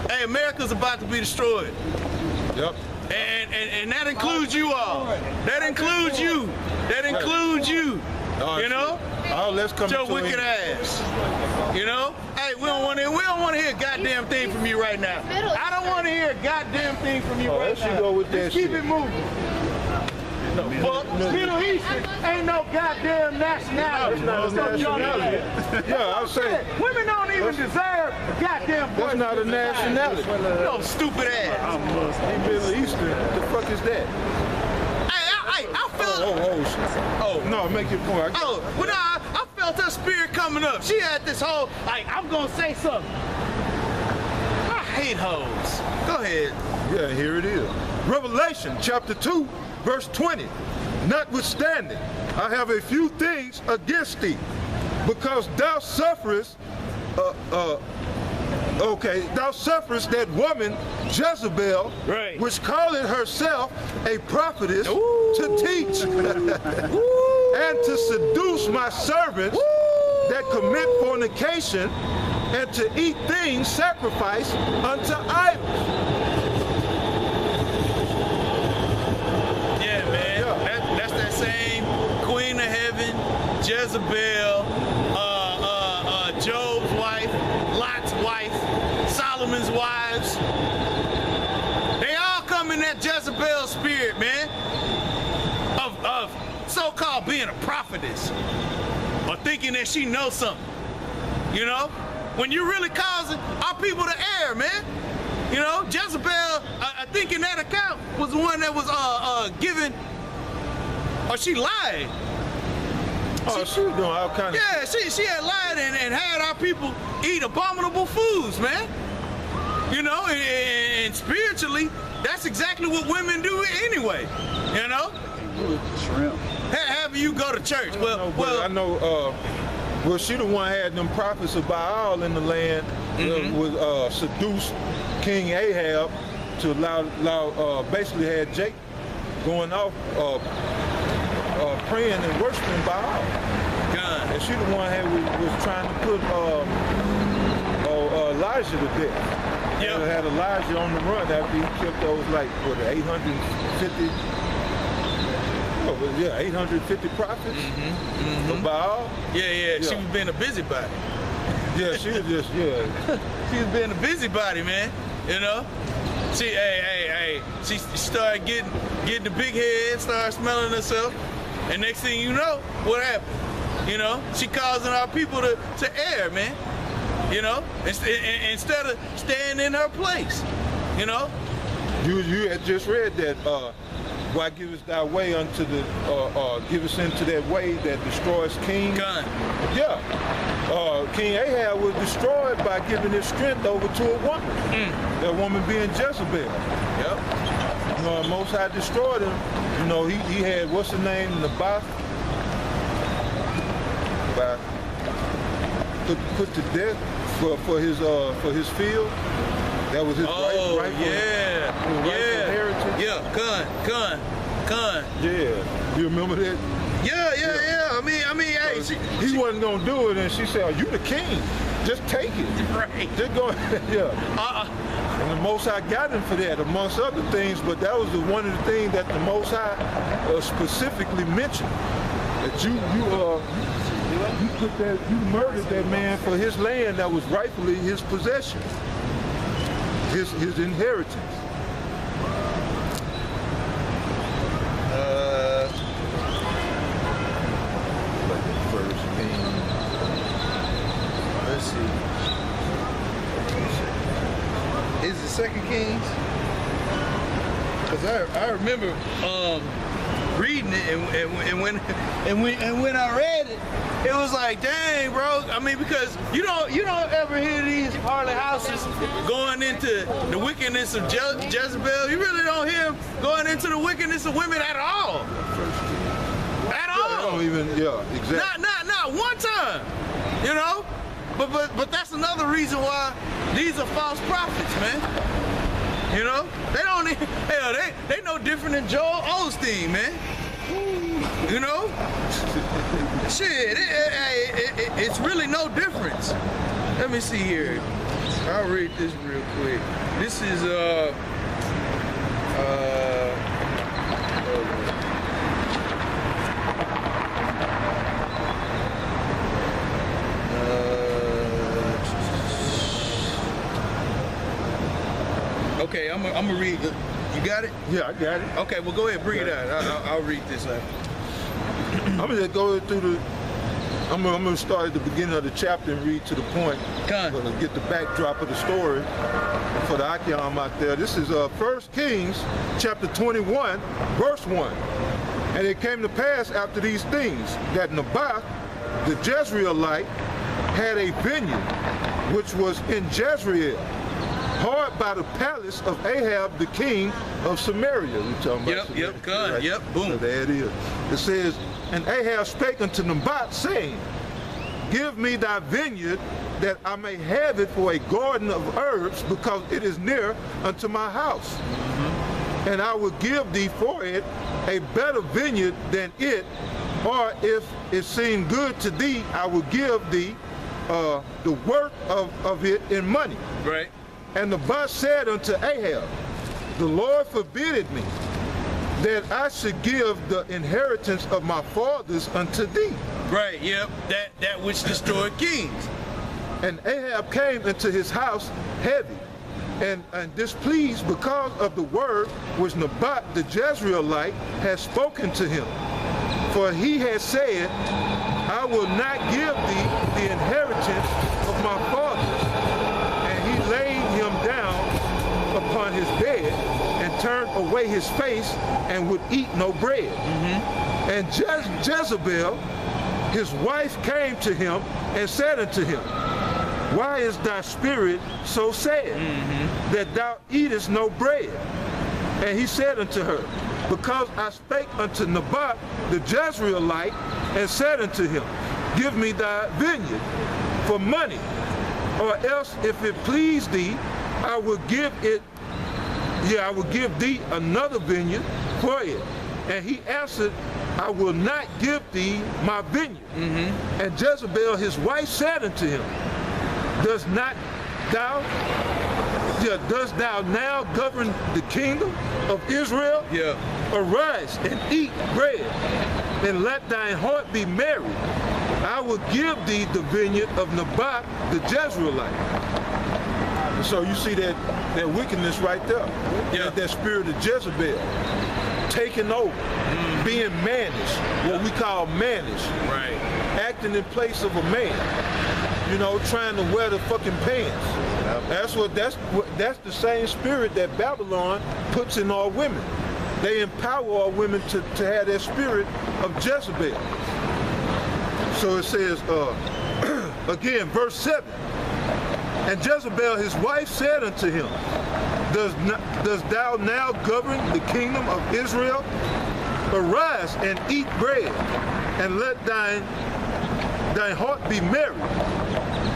Hey, America's about to be destroyed. Yep. And that includes you all. That includes you. That includes you. You know? Oh, let's come your wicked ass. You know? Hey, we don't want to hear a goddamn thing from you right now. I don't want to hear a goddamn thing from you right now. Go with that keep it moving. But Middle Eastern ain't no goddamn nationality. That's not a nationality. Yeah, I'll say. Women don't even deserve a goddamn voice. That's not a nationality. No stupid ass. Middle Eastern, what the fuck is that? I felt. Oh, no, make your point. Well, I felt her spirit coming up. She had this whole, like, I'm gonna say something. I hate hoes. Go ahead. Yeah, here it is. Revelation chapter 2, verse 20. Notwithstanding, I have a few things against thee, because thou sufferest, thou sufferest that woman Jezebel, right, which calleth herself a prophetess, to teach and to seduce my servants that commit fornication and to eat things sacrificed unto idols. Yeah, man. That's that same Queen of Heaven, Jezebel, Job's wife, Lot's wife, Solomon's wives. They all come in that Jezebel spirit, man, of so-called being a prophetess or thinking that she knows something. You know, when you're really causing our people to err, man. You know, Jezebel, I think in that account was the one that was given, or she lied. Oh, she was doing all kinds of. Yeah, she had lied and had our people eat abominable foods, man. You know, and spiritually, that's exactly what women do anyway. You know? Shrimp. Have you go to church? I know, well, she the one had them prophets of Baal in the land, would seduce King Ahab to allow basically had Jake going off praying and worshiping Baal. God. And she the one was trying to put Elijah to death. Yeah. Had Elijah on the run after he killed those, like, what, 850? Oh, but yeah, 850 prophets of Baal. Yeah, she was being a busybody. Yeah, she was just, She was being a busybody, man. You know? She started getting the big head, started smelling herself, and next thing you know, what happened? You know, she causing our people to err, man. You know, instead of staying in her place. You know. You had just read that. Why give us thy way unto the, give us into that way that destroys kings? Gun. Yeah. King Ahab was destroyed by giving his strength over to a woman. That woman being Jezebel. Yep. Most High destroyed him. You know, he had, what's the name, Naboth? Put to death for his field. That was his right inheritance. Yeah, gun. Yeah, you remember that? Yeah. I mean, hey, he wasn't gonna do it, and she said, "Oh, you the king. Just take it. Right. Just go." Yeah. And the Most High got him for that, amongst other things. But that was one of the things that the Most High specifically mentioned. That you murdered that man for his land that was rightfully his possession, his inheritance. Let's see. Is it 2 Kings? Because I remember reading it, and when I read it, it was like, dang, bro. I mean, because you don't ever hear these Harley houses going into the wickedness of Jezebel. You really don't hear them going into the wickedness of women at all. At all. Don't even, exactly. Not one time. You know, but that's another reason why these are false prophets, man. You know, they don't even, hell, they no different than Joel Osteen, man. You know, shit, it's really no difference. Let me see here. I'll read this real quick. This is okay, I'm gonna read. You got it? Yeah, I got it. Okay, well go ahead, bring it out. I'll read this out. I'm gonna just go through the. I'm gonna start at the beginning of the chapter and read to the point. I'm gonna get the backdrop of the story for the Akim out there. This is 1 Kings chapter 21, verse 1. And it came to pass after these things that Naboth, the Jezreelite, had a vineyard which was in Jezreel, hard by the palace of Ahab the king of Samaria. We talking about Samaria, right? Yep, boom. So there it is. It says, and Ahab spake unto Naboth, saying, give me thy vineyard, that I may have it for a garden of herbs, because it is near unto my house. Mm-hmm. And I will give thee for it a better vineyard than it, or if it seem good to thee, I will give thee the worth of it in money. Right. And Naboth said unto Ahab, the Lord forbid me that I should give the inheritance of my fathers unto thee. Right, yep, that which destroyed kings. And Ahab came into his house heavy and displeased because of the word which Naboth the Jezreelite had spoken to him. For he had said, I will not give thee the inheritance of my fathers. And he laid him down upon his bed and turned away his face and would eat no bread. Mm-hmm. And Jezebel, his wife, came to him and said unto him, why is thy spirit so sad, that thou eatest no bread? And he said unto her, because I spake unto Naboth the Jezreelite, and said unto him, give me thy vineyard for money, or else if it please thee, I will give thee another vineyard for it. And he answered, I will not give thee my vineyard. Mm-hmm. And Jezebel his wife said unto him, dost thou now govern the kingdom of Israel? Yeah. Arise and eat bread, and let thine heart be merry. I will give thee the vineyard of Naboth the Jezreelite. So you see that wickedness right there. Yeah. That spirit of Jezebel taking over, being mannish, what we call mannish. Right. Acting in place of a man. You know, trying to wear the fucking pants. That's the same spirit that Babylon puts in our women. They empower our women to have that spirit of Jezebel. So it says, again, verse 7. And Jezebel his wife said unto him, dost thou now govern the kingdom of Israel? Arise and eat bread, and let thine heart be merry.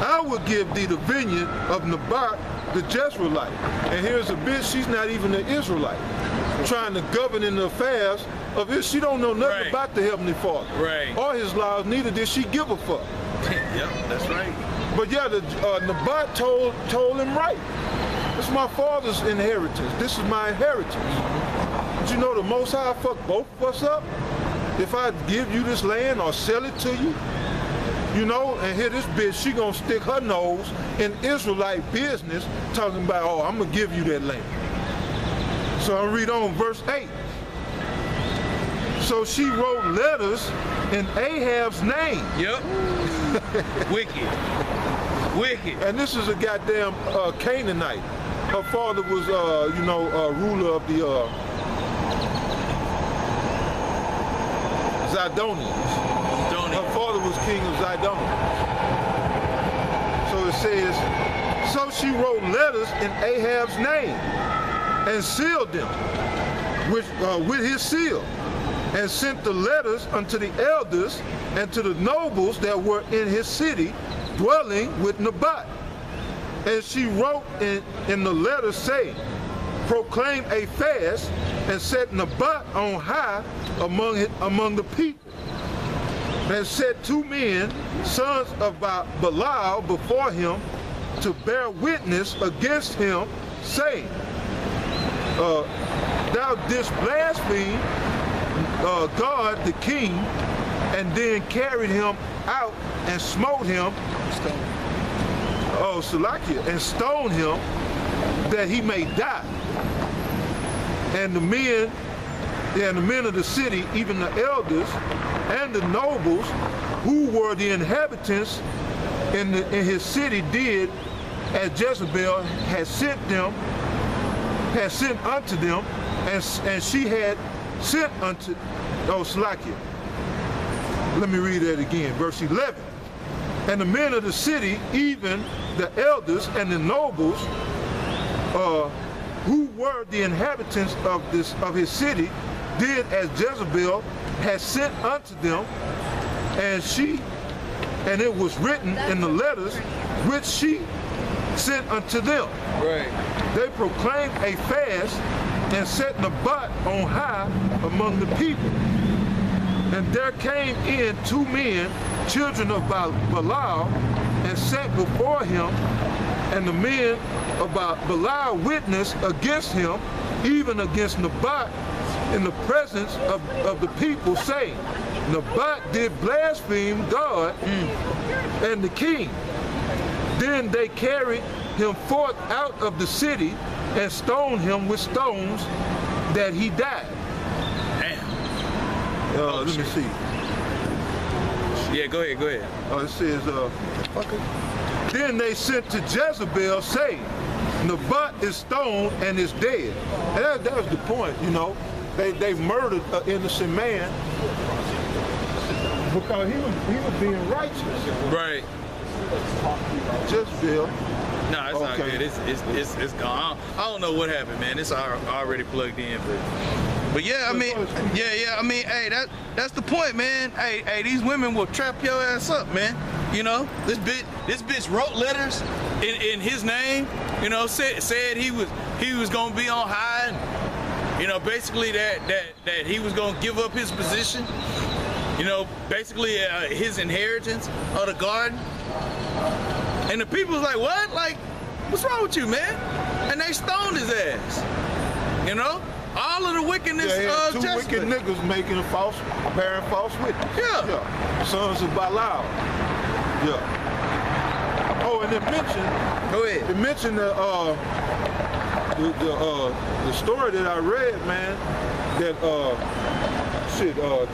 I will give thee the vineyard of Naboth the Jezreelite. And here's a bitch, she's not even an Israelite, trying to govern in the affairs of it. She don't know nothing about the Heavenly Father or his laws, neither did she give a fuck. Yep, that's right. But yeah, Naboth told him right. This is my father's inheritance. This is my inheritance. But you know the Most High fuck both of us up? If I give you this land or sell it to you, you know, and here this bitch, she gonna stick her nose in Israelite business talking about, oh, I'm gonna give you that land. So I read on verse 8. So she wrote letters in Ahab's name. Yep. Wicked. Wicked. And this is a goddamn Canaanite. Her father was, ruler of the Zidonians. Her father was king of Zidon. So it says, so she wrote letters in Ahab's name and sealed them with his seal, and sent the letters unto the elders and to the nobles that were in his city, dwelling with Naboth. And she wrote in the letter, saying, proclaim a fast and set Naboth on high among the people. And set 2 men, sons of Belial, before him, to bear witness against him, saying, thou didst blaspheme God the king, and then carried him out and smote him, and stoned him, that he may die. And the men of the city, even the elders and the nobles, who were the inhabitants in his city, did as Jezebel had sent unto them, and she had sent unto, let me read that again, verse 11. And the men of the city, even the elders and the nobles, who were the inhabitants of his city, did as Jezebel had sent unto them, and it was written in the letters which she sent unto them. Right. They proclaimed a fast and set Naboth on high among the people. And there came in 2 men, children of Belial, and sat before him, and the men of Belial witnessed against him, even against Naboth, in the presence of the people, saying, Naboth did blaspheme God and the king. Then they carried him forth out of the city and stoned him with stones, that he died. Damn. Let me see. Yeah, go ahead. It says, then they sent to Jezebel, saying, Naboth is stoned and is dead. And that was the point, you know. They murdered an innocent man because he was being righteous. Right. Jezebel. No, it's not good. It's gone. I don't know what happened, man. It's already plugged in, but yeah, I mean, I mean, hey, that's the point, man. Hey, these women will trap your ass up, man. You know, this bitch wrote letters in his name. You know, said he was gonna be on high. And, you know, basically that he was gonna give up his position. You know, basically his inheritance of the garden. And the people was like, what? Like, what's wrong with you, man? And they stoned his ass. You know? All of the wickedness of two Jezebel. wicked niggas bearing false witness. Yeah. Sons of Belial. Yeah. Oh, and it mentioned. Go ahead. It mentioned the story that I read, man, that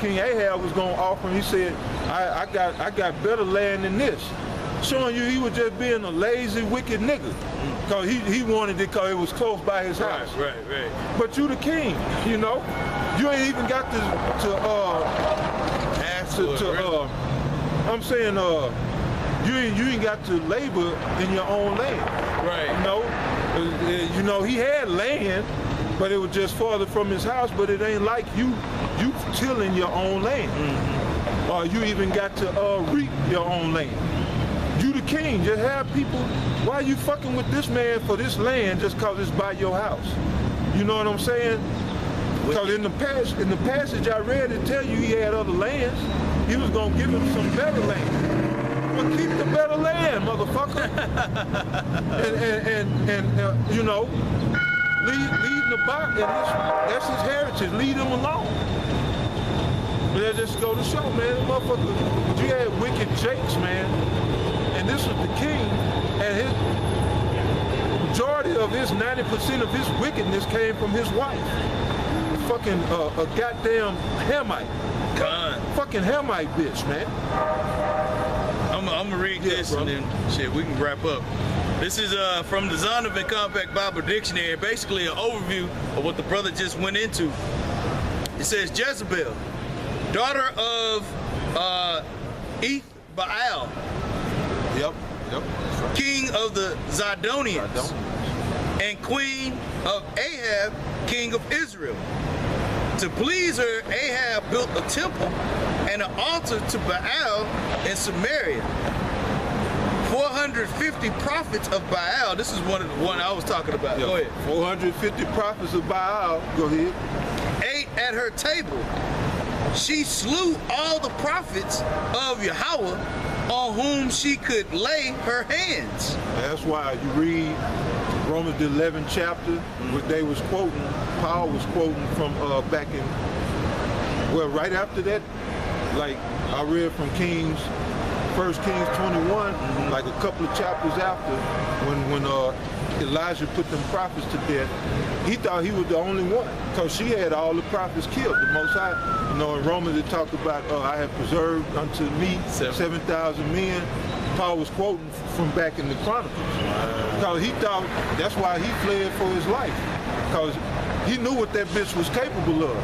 King Ahab was gonna offer him. He said, I got better land than this. Showing you he was just being a lazy, wicked nigga. Cause he wanted it because it was close by his house. Right. But you the king, you know. You ain't even got I'm saying you ain't got to labor in your own land. Right. You know, he had land, but it was just farther from his house, but it ain't like you tilling your own land. Mm-hmm. Or you even got to reap your own land. You the king, just have people, why are you fucking with this man for this land just cause it's by your house? You know what I'm saying? Because in the passage I read, it tell you he had other lands. He was gonna give him some better land. Well, keep the better land, motherfucker. and you know, leave Naboth, and that's his heritage. Leave him alone. But that just go to show, man, motherfucker, you had wicked jakes, man. And this was the king, and his majority of his 90% of his wickedness came from his wife. Fucking a goddamn Hamite. God. Fucking Hamite bitch, man. I'm gonna read this, bro. And then shit, we can wrap up. This is from the Zondervan Compact Bible Dictionary, basically an overview of what the brother just went into. It says Jezebel, daughter of Baal. Yep. King of the Zidonians, and queen of Ahab, king of Israel. To please her, Ahab built a temple and an altar to Baal in Samaria. 450 prophets of Baal. This is one I was talking about. Yep. Go ahead. 450 prophets of Baal. Go ahead. Ate at her table. She slew all the prophets of Yahweh on whom she could lay her hands. That's why you read Romans the 11th chapter, what they was quoting, Paul was quoting from back in, well, right after that, like I read from Kings, 1 Kings 21, like a couple of chapters after, when Elijah put them prophets to death, he thought he was the only one, because she had all the prophets killed, the Most High. You know, in Romans it talked about, I have preserved unto me 7,000 men. Paul was quoting from back in the Chronicles. Because he thought, that's why he fled for his life. Because he knew what that bitch was capable of.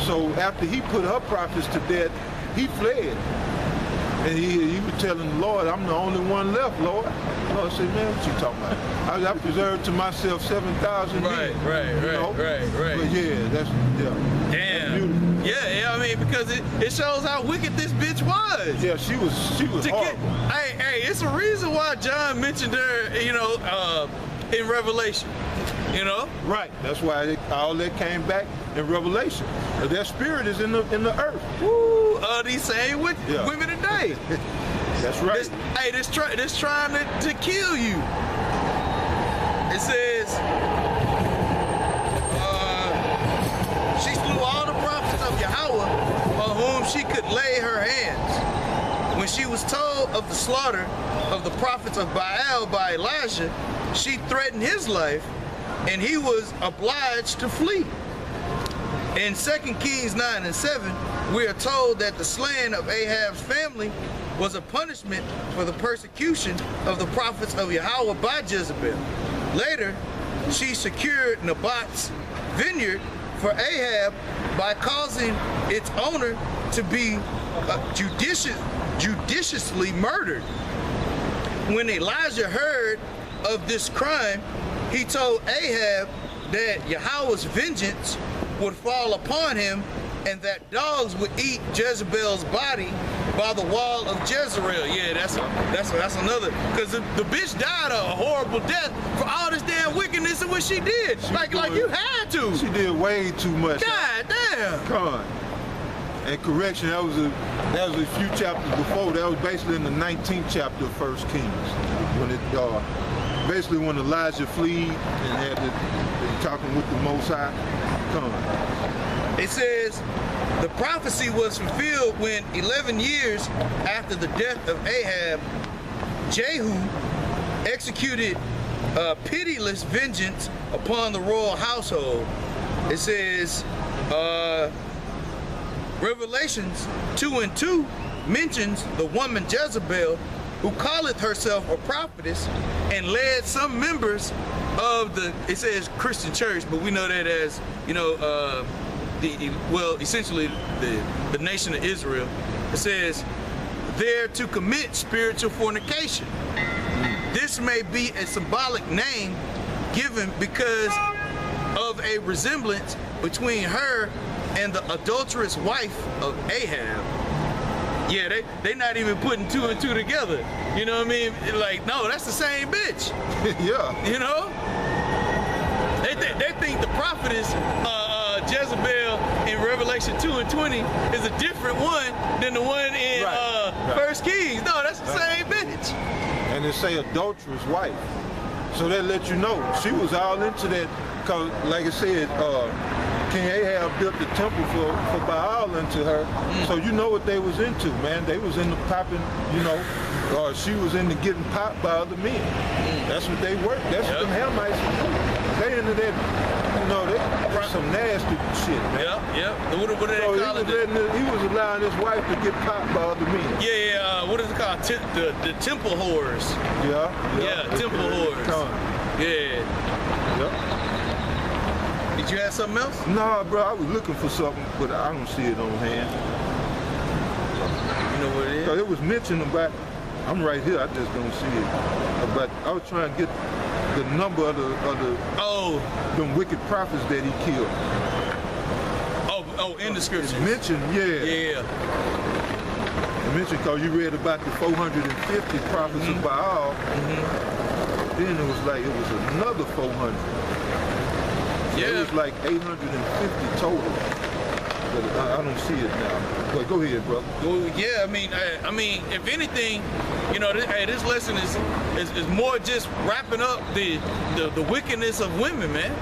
So after he put her prophets to death, he fled. And he was telling the Lord, I'm the only one left, Lord. The Lord said, man, what you talking about? I preserved to myself 7,000 men. Right. But yeah, that's, yeah. Damn. Yeah, I mean, because it shows how wicked this bitch was. Yeah, she was horrible. Hey, it's a reason why John mentioned her, you know, in Revelation. You know? Right. That's why all that came back in Revelation. Their spirit is in the earth. Woo! These same women today. That's right. This trying to kill you. It says, she slew all the prophets of Yahweh on whom she could lay her hands. When she was told of the slaughter of the prophets of Baal by Elijah, she threatened his life, and he was obliged to flee. In 2 Kings 9 and 7, we are told that the slaying of Ahab's family was a punishment for the persecution of the prophets of Yahweh by Jezebel. Later, she secured Naboth's vineyard for Ahab by causing its owner to be judiciously murdered. When Elijah heard of this crime, he told Ahab that Yahweh's vengeance would fall upon him and that dogs would eat Jezebel's body by the wall of Jezreel. Yeah, that's another, because the bitch died a horrible death for all this damn wickedness and what she did. Like you had to. She did way too much. God damn. Come on. And correction, that was a few chapters before. That was basically in the 19th chapter of 1 Kings, when it basically when Elijah fled and had to talking with the Most High. Come on. It says the prophecy was fulfilled when 11 years after the death of Ahab, Jehu executed pitiless vengeance upon the royal household. It says Revelations 2:2 mentions the woman Jezebel, who calleth herself a prophetess and led some members of the, it says Christian church, but we know that as, you know, essentially the nation of Israel. It says there to commit spiritual fornication. This may be a symbolic name given because of a resemblance between her and the adulterous wife of Ahab. Yeah, they not even putting two and two together. You know what I mean? Like, no, that's the same bitch. Yeah. You know? They think the prophetess Jezebel in Revelation 2:20 is a different one than the one in 1 Kings. No, that's the same bitch. And they say adulterous wife. So that let you know she was all into that, because like I said, King Ahab built the temple for Baal into her. So you know what they was into, man. They was into popping, you know, she was into getting popped by other men. That's what they were. That's what them Hamites do. They into that, you know, that's some nasty shit, man. What do they call it? He was allowing his wife to get popped by other men. Yeah, what is it called? The temple whores. Yeah, temple whores. Yeah. Did you have something else? Nah, bro, I was looking for something, but I don't see it on hand. You know what it is? So it was mentioned about, I'm right here, I just don't see it. But I was trying to get the number of them wicked prophets that he killed. In the scriptures. It's mentioned, yeah. It mentioned because you read about the 450 prophets of Baal. Then it was another 400. Yeah. It was like 850 total. I don't see it now. But go ahead, brother. Well, yeah, I mean, if anything, you know, this lesson is more just wrapping up the wickedness of women, man.